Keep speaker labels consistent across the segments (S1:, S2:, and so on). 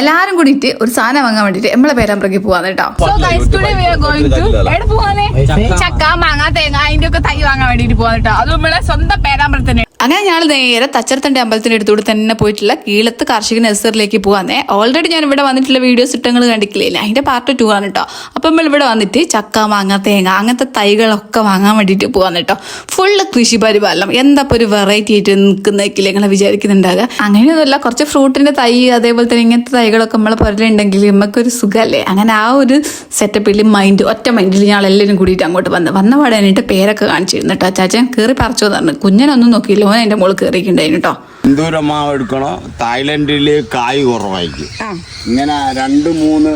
S1: എല്ലാരും കൂടിയിട്ട് ഒരു സാധനം വാങ്ങാൻ വേണ്ടിട്ട് നമ്മളെ പേരാമ്പ്രക്ക് പോവാന്ന് കേട്ടോ. ചക്ക മാങ്ങ തേങ്ങ അതിന്റെ ഒക്കെ തൈ വാങ്ങാൻ വേണ്ടിട്ട് പോവാന്ന് കേട്ടോ. അത് നമ്മളെ സ്വന്തം പേരാമ്പ്രത്ത് തന്നെ. അങ്ങനെ ഞങ്ങൾ നേരെ തച്ചർത്തന്റെ അമ്പലത്തിന്റെ അടുത്തൂടെ തന്നെ പോയിട്ടുള്ള കീഴത്ത് കാർഷിക നഴ്സറിയിലേക്ക് പോവാന്നേ. ഓൾറെഡി ഞാൻ ഇവിടെ വന്നിട്ടുള്ള വീഡിയോസ് ഇട്ടങ്ങൾ കണ്ടിട്ടില്ലേ, അതിന്റെ പാർട്ട് 2 ആണ് കേട്ടോ. അപ്പം നമ്മൾ ഇവിടെ വന്നിട്ട് ചക്ക മാങ്ങ തേങ്ങ അങ്ങനത്തെ തൈകളൊക്കെ വാങ്ങാൻ വേണ്ടിയിട്ട് പോവാന്ന് കേട്ടോ. ഫുള്ള് കൃഷി പരിപാലനം. എന്താ ഒരു വെറൈറ്റി ആയിട്ട് നിൽക്കുന്നേക്കില്ലേ നിങ്ങൾ വിചാരിക്കുന്നുണ്ടാകുക. അങ്ങനെയൊന്നുമല്ല, കുറച്ച് ഫ്രൂട്ടിന്റെ തൈ അതേപോലെ തന്നെ ഇങ്ങനത്തെ തൈകളൊക്കെ നമ്മളെ പുറലുണ്ടെങ്കിൽ നമുക്കൊരു സുഖമല്ലേ. അങ്ങനെ ആ ഒരു സെറ്റപ്പിൽ ഒറ്റ മൈൻഡിൽ ഞങ്ങൾ എല്ലാവരും കൂടിയിട്ട് അങ്ങോട്ട് വന്ന പാടാനായിട്ട് പേരൊക്കെ കാണിച്ചിരുന്നു കേട്ടോ. ചാച്ചൻ കയറി പറിച്ചു പറഞ്ഞു. കുഞ്ഞനൊന്നും നോക്കിയില്ല, ഓൻ അതിന്റെ മോള് കയറിയിട്ടുണ്ടായിരുന്നു കേട്ടോ.
S2: എന്തോരം മാവ് എടുക്കണോ? തായ്ലൻഡില് കായ് കുറവായിരിക്കും, ഇങ്ങനെ 2-3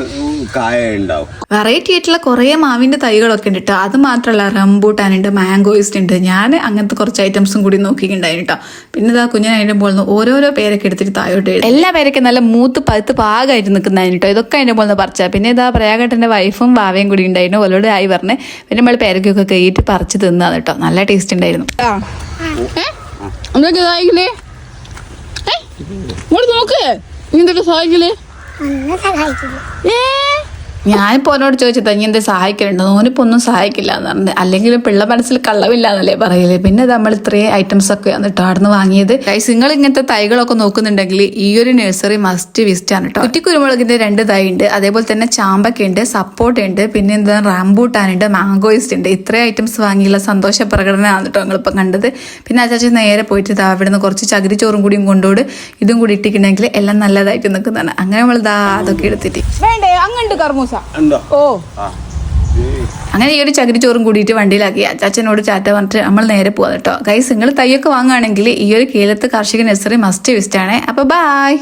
S2: കായ ഉണ്ടാവും.
S1: വെറൈറ്റി ആയിട്ടുള്ള കുറെ മാവിന്റെ തൈകളൊക്കെ ഉണ്ട് കേട്ടോ. അത് മാത്രമല്ല, റംബൂട്ടാനുണ്ട്, മാംഗോയിസ്റ്റ് ഉണ്ട്. ഞാൻ അങ്ങനത്തെ കുറച്ച് ഐറ്റംസും കൂടി നോക്കിയിട്ടുണ്ടായിരുന്നു കേട്ടോ. പിന്നെ ഇതാ കുഞ്ഞൻ അതിന്റെ മുകളിൽ ഓരോരോ പേരൊക്കെ എടുത്തിട്ട് താഴോട്ട് എല്ലാ പേരൊക്കെ നല്ല മൂത്ത് പഴുത്ത് പാകമായിട്ട് നിൽക്കുന്നതായിരുന്നു കേട്ടോ. ഇതൊക്കെ അതിന്റെ മുകളിൽ പറിച്ചാൽ. പിന്നെ ഇതാ പ്രയാഘട്ടന്റെ വൈഫും വാവയും കൂടി ഉണ്ടായിരുന്നു. ഓരോട് ആയി പറഞ്ഞ് പിന്നെ നമ്മൾ പേരക്കൊക്കെ കയറ്റി പറിച്ച് തിന്നാന്ന് കേട്ടോ. നല്ല ടേസ്റ്റ് ഉണ്ടായിരുന്നു. നോക്ക് ഇങ്ങനത്തെ സഹായിക്കില്ലേ? ഞാനിപ്പോ ഓനോട് ചോദിച്ചത് ഇനി എന്താ സഹായിക്കലുണ്ടോ? ഓനിപ്പോ ഒന്നും സഹായിക്കില്ല എന്ന് പറഞ്ഞു. അല്ലെങ്കിൽ പിള്ള മനസ്സിൽ കള്ളവില്ല എന്നല്ലേ പറയല്. പിന്നെ നമ്മൾ ഇത്രയും ഐറ്റംസ് ഒക്കെ വന്നിട്ട് അവിടുന്ന് വാങ്ങിയത്. നിങ്ങൾ ഇങ്ങനത്തെ തൈകളൊക്കെ നോക്കുന്നുണ്ടെങ്കിൽ ഈ ഒരു നഴ്സറി മസ്റ്റ് വിസിറ്റ് ആണ് കേട്ടോ. കുറ്റിക്കുരുമുളകിന്റെ 2 തൈ ഉണ്ട്, അതേപോലെ തന്നെ ചാമ്പക്ക ഉണ്ട്, സപ്പോർട്ട ഉണ്ട്, പിന്നെ എന്താ റംബൂട്ടാനുണ്ട്, മാംഗോയിസ്റ്റ് ഉണ്ട്. ഇത്രയും ഐറ്റംസ് വാങ്ങിയുള്ള സന്തോഷ പ്രകടനമാണ് കേട്ടോ നിങ്ങളിപ്പം കണ്ടത്. പിന്നെ അച്ചാച്ച നേരെ പോയിട്ട് ഇതാ അവിടുന്ന് കുറച്ച് ചകിരിച്ചോറും കൂടിയും കൊണ്ടോട് ഇതും കൂടി ഇട്ടിട്ടുണ്ടെങ്കിൽ എല്ലാം നല്ലതായിട്ട് നിൽക്കുന്നതാണ്. അങ്ങനെ നമ്മൾ ഇതാ അതൊക്കെ എടുത്തിട്ട് അങ്ങനെ ഈ ഒരു ചകിരിച്ചോറും കൂടിയിട്ട് വണ്ടിയിലാക്കി അച്ചാച്ചനോട് ചാറ്റ പറഞ്ഞിട്ട് നമ്മൾ നേരെ പോവാം കേട്ടോ. ഗൈസ്, നിങ്ങൾ തൈയൊക്കെ വാങ്ങുകയാണെങ്കിൽ ഈ ഒരു കീഴത്ത് കാർഷിക നഴ്സറി മസ്റ്റ് വിസിറ്റ് ആണ്. അപ്പൊ ബൈ.